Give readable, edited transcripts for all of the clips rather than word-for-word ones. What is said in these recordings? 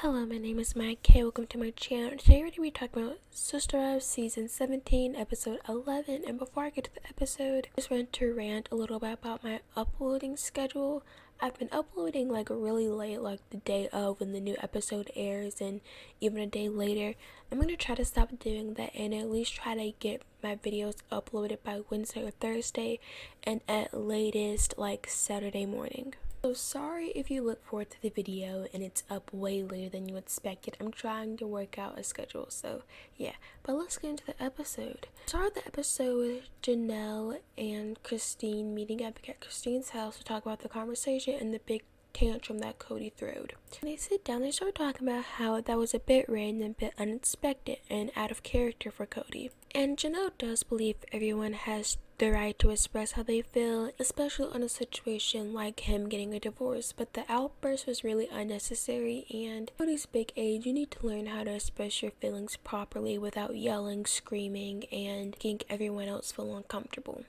Hello, my name is Mike K. Welcome to my channel. Today we're going to be talking about Sister Wives Season 17, Episode 11. And before I get to the episode, I just want to rant a little bit about my uploading schedule. I've been uploading like really late, like the day of when the new episode airs and even a day later. I'm going to try to stop doing that and at least try to get my videos uploaded by Wednesday or Thursday and at latest like Saturday morning. So sorry if you look forward to the video and it's up way later than you expected. I'm trying to work out a schedule, so yeah. But let's get into the episode. Start the episode with Janelle and Christine meeting up at Christine's house to talk about the conversation and the big tantrum that Cody threw. When they sit down, they start talking about how that was a bit random, a bit unexpected, and out of character for Cody. And Janelle does believe everyone has the right to express how they feel, especially on a situation like him getting a divorce, but the outburst was really unnecessary, and Cody's big age, you need to learn how to express your feelings properly without yelling, screaming, and making everyone else feel uncomfortable.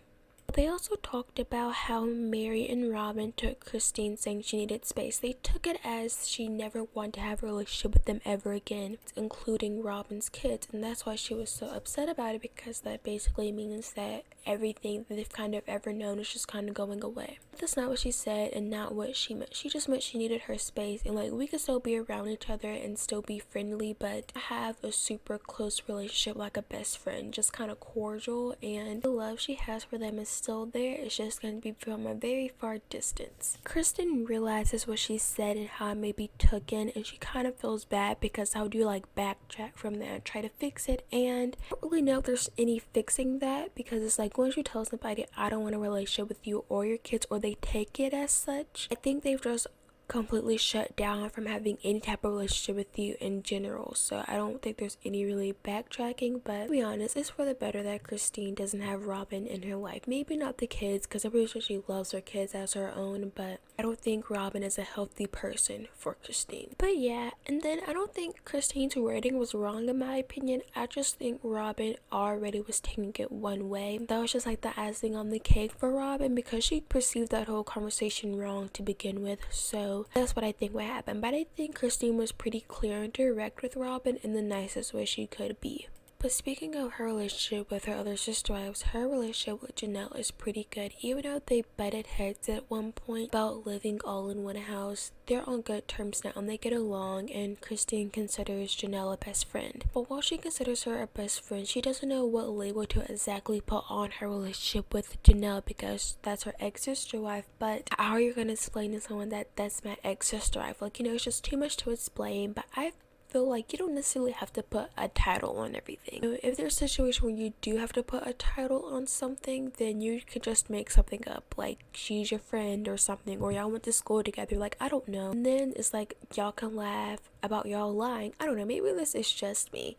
They also talked about how Mary and Robin took Christine saying she needed space. They took it as she never wanted to have a relationship with them ever again, including Robin's kids, and that's why she was so upset about it, because that basically means that everything that they've kind of ever known is just kind of going away. That's not what she said and not what she meant. She just meant she needed her space and like we could still be around each other and still be friendly, but have a super close relationship like a best friend, just kind of cordial, and the love she has for them is still there. It's just going to be from a very far distance. Kristen realizes what she said and how it may be taken, and she kind of feels bad because how do you like backtrack from that and try to fix it, and I don't really know if there's any fixing that, because it's like once you tell somebody I don't want a relationship with you or your kids, or they take it as such, I think they've just completely shut down from having any type of relationship with you in general. So I don't think there's any really backtracking, but to be honest, it's for the better that Christine doesn't have Robin in her life. Maybe not the kids, because I'm pretty sure she loves her kids as her own, but I don't think Robin is a healthy person for Christine. But yeah, and then I don't think Christine's wording was wrong in my opinion. I just think Robin already was taking it one way. That was just like the icing on the cake for Robin, because she perceived that whole conversation wrong to begin with. So that's what I think would happen. But I think Christine was pretty clear and direct with Robin in the nicest way she could be. But speaking of her relationship with her other sister wives, her relationship with Janelle is pretty good. Even though they butted heads at one point about living all in one house, they're on good terms now and they get along, and Christine considers Janelle a best friend. But while she considers her a best friend, she doesn't know what label to exactly put on her relationship with Janelle, because that's her ex-sister wife. But how are you going to explain to someone that that's my ex-sister wife? Like, it's just too much to explain, but I feel like you don't necessarily have to put a title on everything. If there's a situation where you do have to put a title on something, then you could just make something up, like she's your friend or something, or y'all went to school together, like I don't know. And then it's like y'all can laugh about y'all lying. I don't know, maybe this is just me,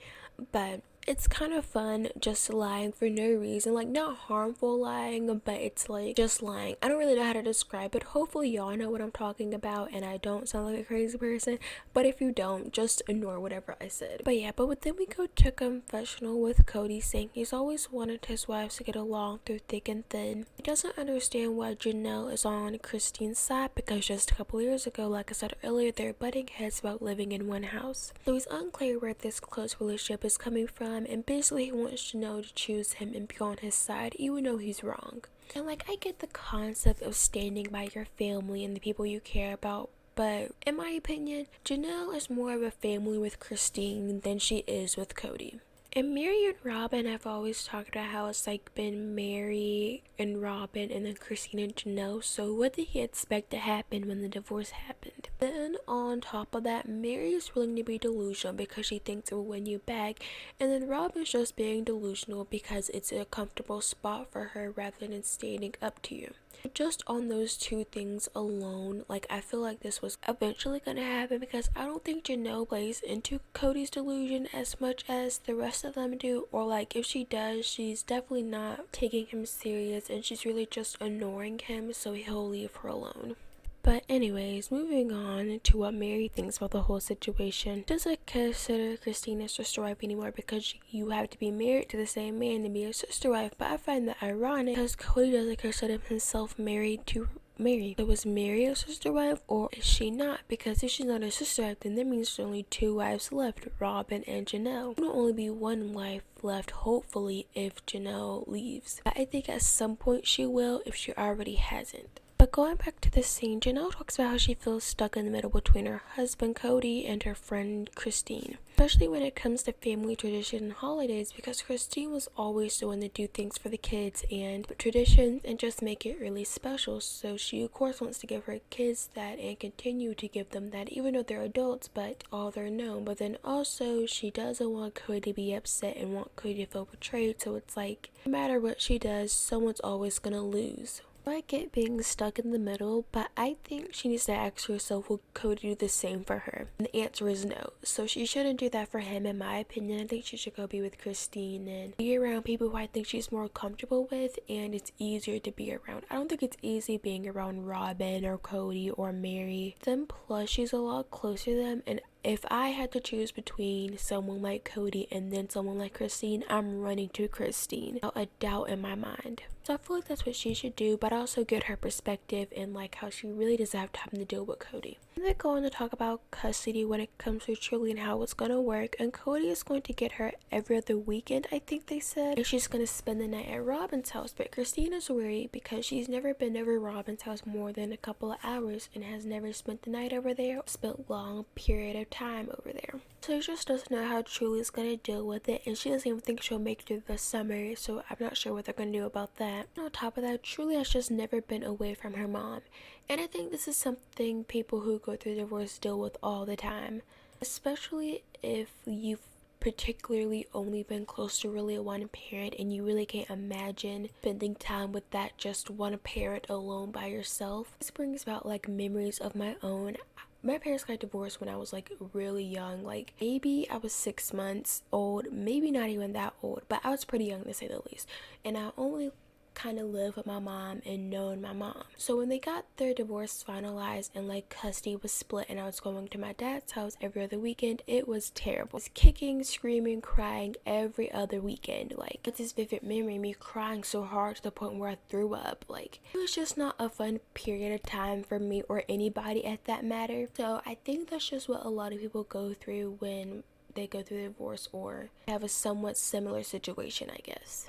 but it's kind of fun just lying for no reason, like not harmful lying, but it's like just lying. I don't really know how to describe it. Hopefully y'all know what I'm talking about and I don't sound like a crazy person, but if you don't, just ignore whatever I said. But yeah, but then we go to confessional with Cody saying he's always wanted his wives to get along through thick and thin. He doesn't understand why Janelle is on Christine's side, because just a couple years ago, like I said earlier, they're butting heads about living in one house. So he's unclear where this close relationship is coming from, and basically he wants Janelle to choose him and be on his side even though he's wrong. And like, I get the concept of standing by your family and the people you care about, but in my opinion, Janelle is more of a family with Christine than she is with Cody. And Mary and Robin have always talked about how it's like been Mary and Robin and then Christine and Janelle. So what did he expect to happen when the divorce happened? Then on top of that, Mary is willing to be delusional because she thinks it will win you back. And then Robin's just being delusional because it's a comfortable spot for her rather than standing up to you. Just on those two things alone, like I feel like this was eventually gonna happen, because I don't think Janelle plays into Cody's delusion as much as the rest of them do, or like if she does, she's definitely not taking him serious and she's really just ignoring him so he'll leave her alone. But anyways, moving on to what Mary thinks about the whole situation. Doesn't consider Christine a sister wife anymore because you have to be married to the same man to be a sister wife. But I find that ironic because Cody doesn't consider himself married to Mary. So was Mary a sister wife or is she not? Because if she's not a sister wife, then that means there's only 2 wives left, Robin and Janelle. There will only be 1 wife left, hopefully, if Janelle leaves. But I think at some point she will if she already hasn't. But going back to the scene, Janelle talks about how she feels stuck in the middle between her husband Cody and her friend Christine. Especially when it comes to family tradition and holidays, because Christine was always the one to do things for the kids and traditions and just make it really special. So she of course wants to give her kids that and continue to give them that even though they're adults, but all they're known. But then also she doesn't want Cody to be upset and want Cody to feel betrayed. So it's like no matter what she does, someone's always gonna lose. I get being stuck in the middle, but I think she needs to ask herself, will Cody do the same for her? And the answer is no. So she shouldn't do that for him, in my opinion. I think she should go be with Christine and be around people who I think she's more comfortable with and it's easier to be around. I don't think it's easy being around Robin or Cody or Mary. Then plus she's a lot closer to them, and if I had to choose between someone like Cody and then someone like Christine, I'm running to Christine without a doubt in my mind. So I feel like that's what she should do, but also get her perspective and like how she really doesn't have time to deal with Cody. And they're going to talk about custody when it comes to Truly and how it's going to work, and Cody is going to get her every other weekend, I think they said, and she's going to spend the night at Robin's house. But Christine is worried because she's never been over Robin's house more than a couple of hours and has never spent the night over there or spent long period of time over there. So she just doesn't know how Truly's gonna deal with it, and she doesn't even think she'll make it through the summer, so I'm not sure what they're gonna do about that. And on top of that, Truly has just never been away from her mom, and I think this is something people who go through divorce deal with all the time, especially if you've particularly only been close to really one parent and you really can't imagine spending time with that just one parent alone by yourself. This brings about like memories of my own. My parents got divorced when I was like really young, like maybe I was 6 months old, maybe not even that old, but I was pretty young to say the least. And I only kind of lived with my mom and known my mom. So when they got their divorce finalized and like custody was split and I was going to my dad's house every other weekend, it was terrible. I was kicking, screaming, crying every other weekend. Like it's this vivid memory of me crying so hard to the point where I threw up. Like it was just not a fun period of time for me or anybody at that matter. So I think that's just what a lot of people go through when they go through divorce or have a somewhat similar situation, I guess.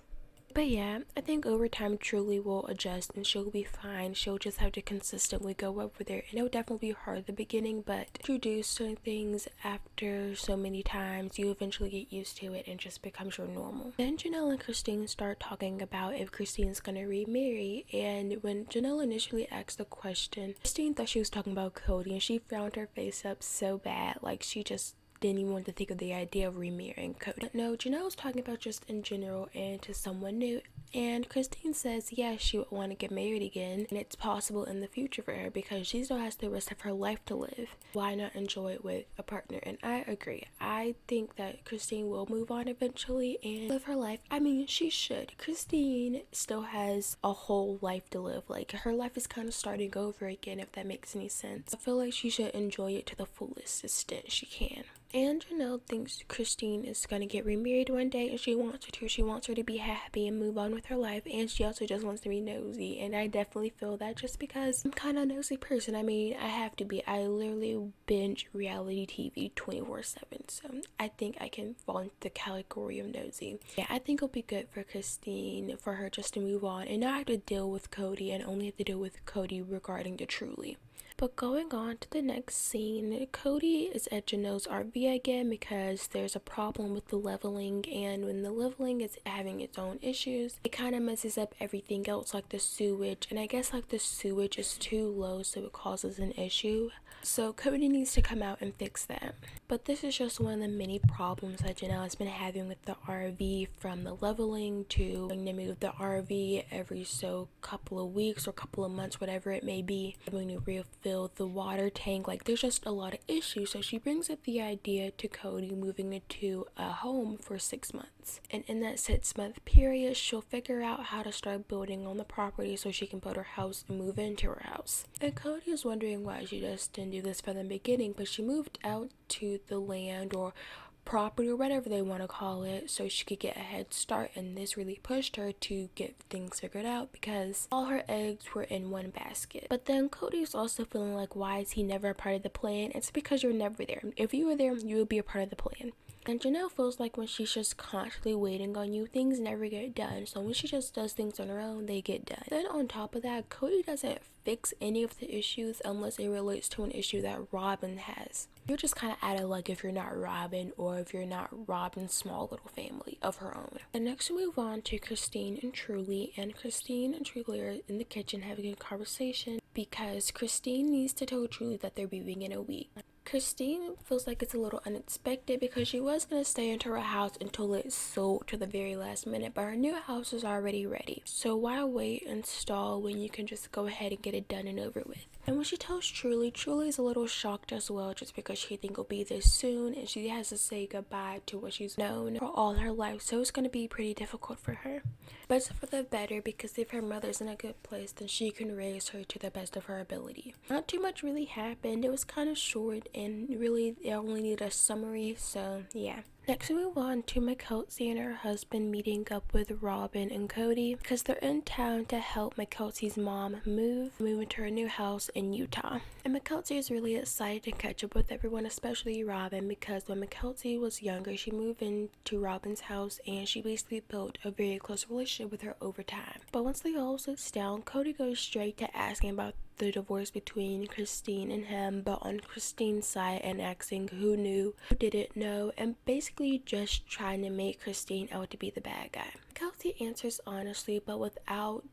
But yeah, I think over time Truly will adjust and she'll be fine. She'll just have to consistently go over there. And it'll definitely be hard at the beginning, but introduce certain things after so many times, you eventually get used to it and just becomes your normal. Then Janelle and Christine start talking about if Christine's gonna remarry. And when Janelle initially asked the question, Christine thought she was talking about Cody and she frowned her face up so bad, like she just didn't even want to think of the idea of remarrying Cody. But no, Janelle was talking about just in general and to someone new. And Christine says, yeah, she would want to get married again, and it's possible in the future for her because she still has the rest of her life to live. Why not enjoy it with a partner? And I agree. I think that Christine will move on eventually and live her life. I mean, she should. Christine still has a whole life to live. Like, her life is kind of starting over again, if that makes any sense. I feel like she should enjoy it to the fullest extent she can. And Janelle thinks Christine is going to get remarried one day, and she wants her to. She wants her to be happy and move on with her life, and she also just wants to be nosy. And I definitely feel that just because I'm kind of a nosy person. I mean, I have to be. I literally binge reality TV 24/7, so I think I can fall into the category of nosy. Yeah, I think it'll be good for Christine, for her just to move on and not have to deal with Cody and only have to deal with Cody regarding the Truly. But going on to the next scene, Cody is at Janelle's RV again because there's a problem with the leveling, and when the leveling is having its own issues, it kind of messes up everything else like the sewage, and I guess like the sewage is too low so it causes an issue. So Cody needs to come out and fix that. But this is just one of the many problems that Janelle has been having with the RV, from the leveling to having to move the RV every so couple of weeks or couple of months, whatever it may be, having to refill the water tank. Like, there's just a lot of issues. So she brings up the idea to Cody moving into a home for 6 months. And in that 6-month period, she'll figure out how to start building on the property so she can build her house and move into her house. And Cody is wondering why she just didn't do this from the beginning, but she moved out to the land or property or whatever they want to call it, so she could get a head start. And this really pushed her to get things figured out because all her eggs were in one basket. But then Cody's also feeling like, why is he never a part of the plan? It's because you're never there. If you were there, you would be a part of the plan. And Janelle feels like when she's just constantly waiting on you, things never get done. So when she just does things on her own, they get done. Then on top of that, Cody doesn't fix any of the issues unless it relates to an issue that Robin has. You're just kind of out of luck if you're not Robin, or if you're not Robin's small little family of her own. And next we move on to Christine and Truly. And Christine and Truly are in the kitchen having a conversation because Christine needs to tell Truly that they're moving in a week. Christine feels like it's a little unexpected because she was going to stay into her house until it's sold to the very last minute, but her new house is already ready. So why wait and stall when you can just go ahead and get it done and over with? And when she tells Truly, Truly is a little shocked as well, just because she thinks it'll be this soon and she has to say goodbye to what she's known for all her life, so it's going to be pretty difficult for her. But it's for the better, because if her mother's in a good place, then she can raise her to the best of her ability. Not too much really happened. It was kind of short and really it only needed a summary, so yeah. Next we move on to Mykelti and her husband meeting up with Robin and Cody because they're in town to help Mykelti's mom move into her new house in Utah. And Mykelti is really excited to catch up with everyone, especially Robin, because when Mykelti was younger, she moved into Robin's house and she basically built a very close relationship with her over time. But once they all sit down, Cody goes straight to asking about the divorce between Christine and him, but on Christine's side, and asking who knew, who didn't know, and basically just trying to make Christine out to be the bad guy. Kelsey answers honestly, but without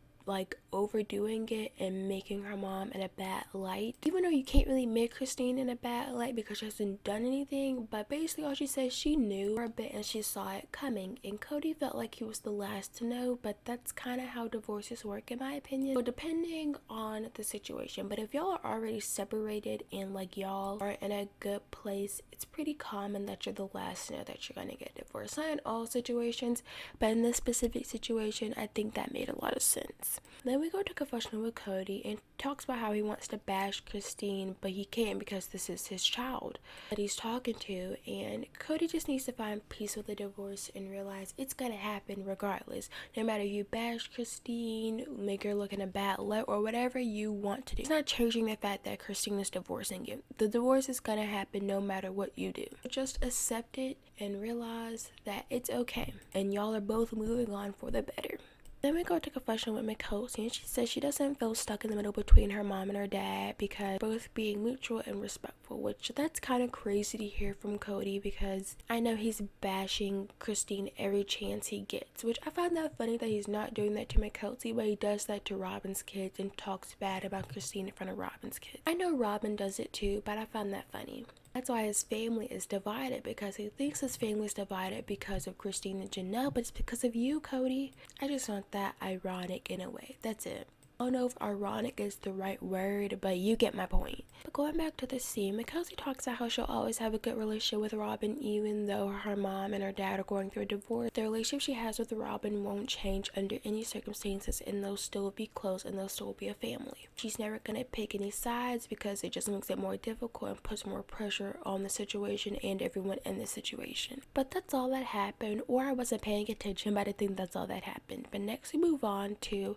overdoing it and making her mom in a bad light, even though you can't really make Christine in a bad light because she hasn't done anything. But basically all she says, she knew for a bit and she saw it coming, and Cody felt like he was the last to know, but that's kind of how divorces work in my opinion. So depending on the situation, but if y'all are already separated and y'all are in a good place, it's pretty common that you're the last to know that you're gonna get divorced. Not in all situations, but in this specific situation, I think that made a lot of sense. Then we go to confessional with Cody and talks about how he wants to bash Christine, but he can't because this is his child that he's talking to, and Cody just needs to find peace with the divorce and realize it's gonna happen regardless. No matter you bash Christine, make her look in a bad light, or whatever you want to do, it's not changing the fact that Christine is divorcing you. The divorce is gonna happen no matter what you do. Just accept it and realize that it's okay, and y'all are both moving on for the better. Then we go to confession with Mykelti, and she says she doesn't feel stuck in the middle between her mom and her dad because both being mutual and respectful, which that's kind of crazy to hear from Cody because I know he's bashing Christine every chance he gets, which I find that funny that he's not doing that to Mykelti, but he does that to Robin's kids and talks bad about Christine in front of Robin's kids. I know Robin does it too, but I find that funny. That's why his family is divided, because he thinks his family is divided because of Christine and Janelle, but it's because of you, Cody. I just find that ironic in a way. That's it. I don't know if ironic is the right word, but you get my point. But going back to the scene, Mykelti talks about how she'll always have a good relationship with Robin even though her mom and her dad are going through a divorce. The relationship she has with Robin won't change under any circumstances, and they'll still be close and they'll still be a family. She's never going to pick any sides because it just makes it more difficult and puts more pressure on the situation and everyone in the situation. But that's all that happened, or I wasn't paying attention, but I think that's all that happened. But next we move on to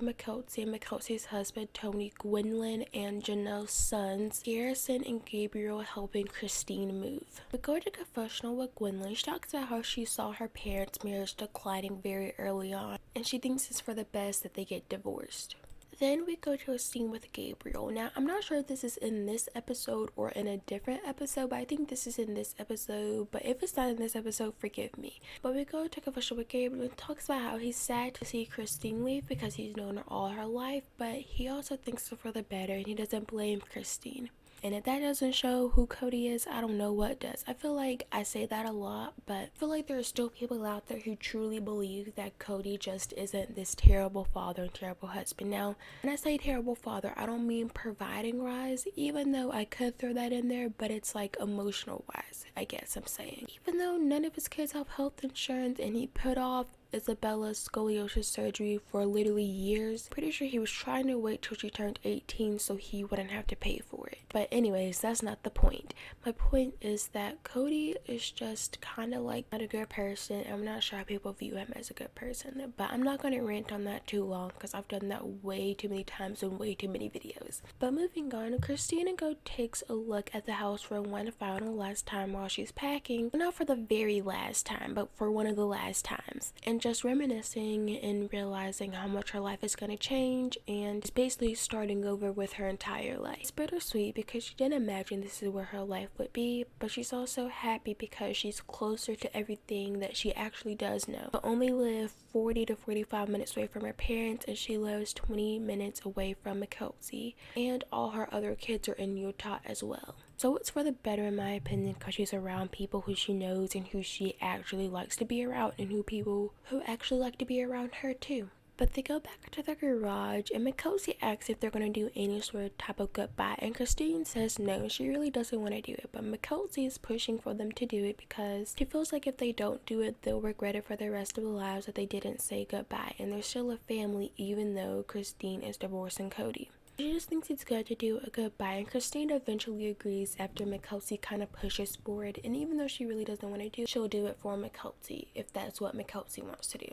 Mykelti and Mykelti's husband Tony, Gwendolyn, and Janelle's sons Garrison and Gabriel helping Christine move. We go to confessional with Gwendolyn. She talks about how she saw her parents' marriage declining very early on, and she thinks it's for the best that they get divorced. Then we go to a scene with Gabriel. Now, I'm not sure if this is in this episode or in a different episode, but I think this is in this episode. But if it's not in this episode, forgive me. But we go to confession with Gabriel and talks about how he's sad to see Christine leave because he's known her all her life, but he also thinks for the better and he doesn't blame Christine. And if that doesn't show who Cody is, I don't know what does. I feel like I say that a lot, but I feel like there are still people out there who truly believe that Cody just isn't this terrible father and terrible husband. Now, when I say terrible father, I don't mean providing wise, even though I could throw that in there, but it's emotional wise, I guess I'm saying. Even though none of his kids have health insurance and he put off Isabella's scoliosis surgery for literally years. Pretty sure he was trying to wait till she turned 18 so he wouldn't have to pay for it. But anyways, that's not the point. My point is that Cody is just kind of like not a good person. I'm not sure how people view him as a good person, but I'm not going to rant on that too long because I've done that way too many times in way too many videos. But moving on, Christina takes a look at the house for one final last time while she's packing. Not for the very last time, but for one of the last times. And just reminiscing and realizing how much her life is going to change and is basically starting over with her entire life. It's bittersweet because she didn't imagine this is where her life would be, but she's also happy because she's closer to everything that she actually does know. She'll only live 40 to 45 minutes away from her parents, and she lives 20 minutes away from Mackenzie, and all her other kids are in Utah as well. So it's for the better in my opinion because she's around people who she knows and who she actually likes to be around, and people who actually like to be around her too. But they go back to the garage and Mackenzie asks if they're going to do any sort of type of goodbye, and Christine says no, she really doesn't want to do it, but Mackenzie is pushing for them to do it because she feels like if they don't do it, they'll regret it for the rest of their lives that they didn't say goodbye, and they're still a family even though Christine is divorcing Cody. She just thinks it's good to do a goodbye, and Christine eventually agrees after Mackenzie kind of pushes for it, and even though she really doesn't want to do it, she'll do it for Mackenzie if that's what Mackenzie wants to do.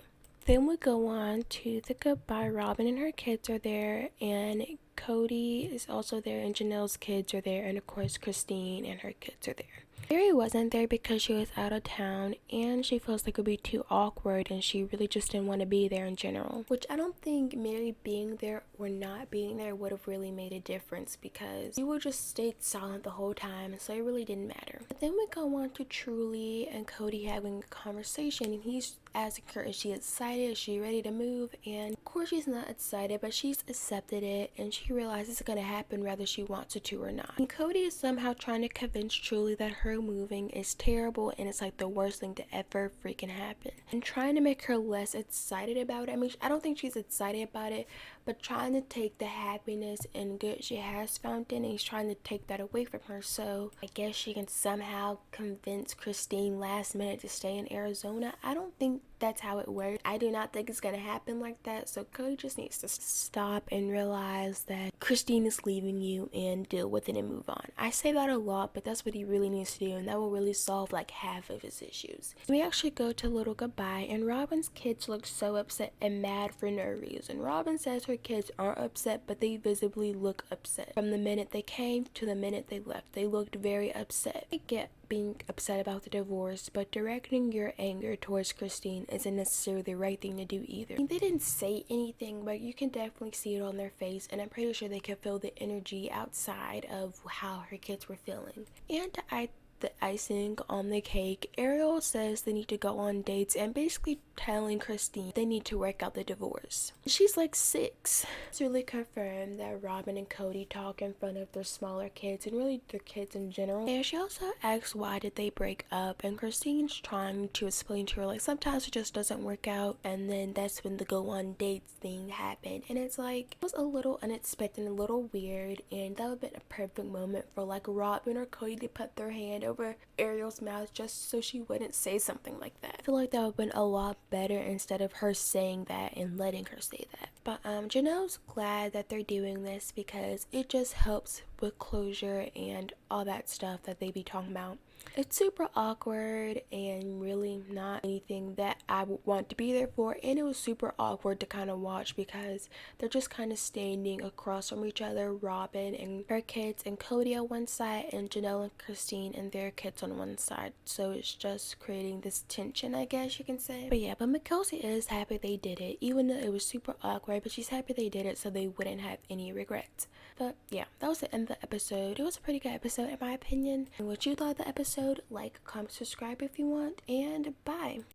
Then we go on to the goodbye. Robin and her kids are there, and Cody is also there, and Janelle's kids are there, and of course Christine and her kids are there. Mary wasn't there because she was out of town and she feels like it would be too awkward, and she really just didn't want to be there in general, which I don't think Mary being there or not being there would have really made a difference because she would just stayed silent the whole time, so it really didn't matter. But then we go on to Truly and Cody having a conversation, and he's asking her, is she excited, is she ready to move? And of course she's not excited, but she's accepted it and she realizes it's going to happen whether she wants it to or not. And Cody is somehow trying to convince Truly that her moving is terrible and it's like the worst thing to ever freaking happen, and trying to make her less excited about it. I mean, I don't think she's excited about it, but trying to take the happiness and good she has found in it, he's trying to take that away from her, so I guess she can somehow convince Christine last minute to stay in Arizona. I don't think that's how it works. I do not think it's gonna happen like that, so Cody just needs to stop and realize that Christine is leaving you and deal with it and move on. I say that a lot, but that's what he really needs to do, and that will really solve like half of his issues. We actually go to Little Goodbye, and Robin's kids look so upset and mad for no reason. Robin says her kids aren't upset, but they visibly look upset. From the minute they came to the minute they left, they looked very upset. I get being upset about the divorce, but directing your anger towards Christine isn't necessarily the right thing to do either. I mean, they didn't say anything, but you can definitely see it on their face, and I'm pretty sure they could feel the energy outside of how her kids were feeling. And the icing on the cake, Ariel says they need to go on dates and basically telling Christine they need to work out the divorce. She's like 6. It's really confirmed that Robin and Cody talk in front of their smaller kids and really their kids in general. And she also asks why did they break up, and Christine's trying to explain to her like sometimes it just doesn't work out, and then that's when the go on dates thing happened, and it's like it was a little unexpected and a little weird, and that would have been a perfect moment for like Robin or Cody to put their hand over Ariel's mouth just so she wouldn't say something like that. I feel like that would have been a lot better instead of her saying that and letting her say that. But Janelle's glad that they're doing this because it just helps with closure and all that stuff that they be talking about. It's super awkward and really not anything that I would want to be there for, and it was super awkward to kind of watch because they're just kind of standing across from each other, Robin and her kids and Cody on one side and Janelle and Christine and their kids on one side, so it's just creating this tension, I guess you can say. But yeah, but Mackenzie is happy they did it, even though it was super awkward, but she's happy they did it so they wouldn't have any regrets. But yeah, that was the end of the episode. It was a pretty good episode in my opinion. And what you thought of the episode, like, comment, subscribe if you want, and bye.